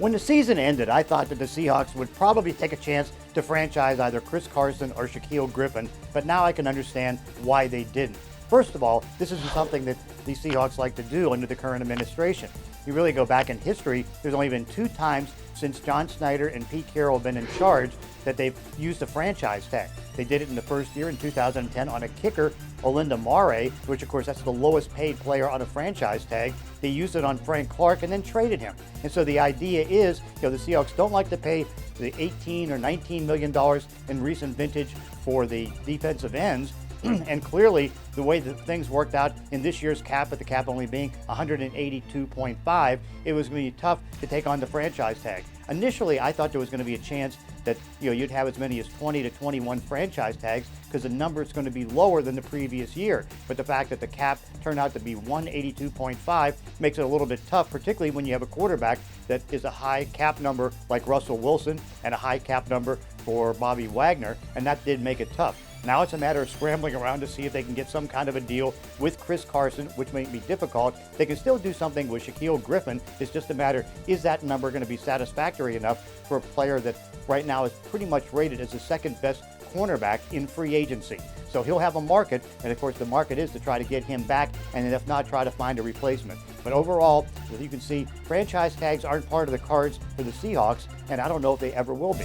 When the season ended, I thought that the Seahawks would probably take a chance to franchise either Chris Carson or Shaquill Griffin, but now I can understand why they didn't. First of all, this isn't something that the Seahawks like to do under the current administration. You really go back in history, there's only been 2 times since John Snyder and Pete Carroll have been in charge that they've used a franchise tag. They did it in the first year in 2010 on a kicker, Olinda Mare, which of course that's the lowest paid player on a franchise tag. They used it on Frank Clark and then traded him. And so the idea is, the Seahawks don't like to pay the $18 or $19 million in recent vintage for the defensive ends. And clearly, the way that things worked out in this year's cap, with the cap only being 182.5, it was going to be tough to take on the franchise tag. Initially, I thought there was going to be a chance that you'd have as many as 20 to 21 franchise tags because the number is going to be lower than the previous year. But the fact that the cap turned out to be 182.5 makes it a little bit tough, particularly when you have a quarterback that is a high cap number like Russell Wilson and a high cap number for Bobby Wagner, and that did make it tough. Now it's a matter of scrambling around to see if they can get some kind of a deal with Chris Carson, which may be difficult. They can still do something with Shaquill Griffin. It's just a matter, is that number going to be satisfactory enough for a player that right now is pretty much rated as the second best cornerback in free agency. So he'll have a market, and of course the market is to try to get him back, and if not, try to find a replacement. But overall, as you can see, franchise tags aren't part of the cards for the Seahawks, and I don't know if they ever will be.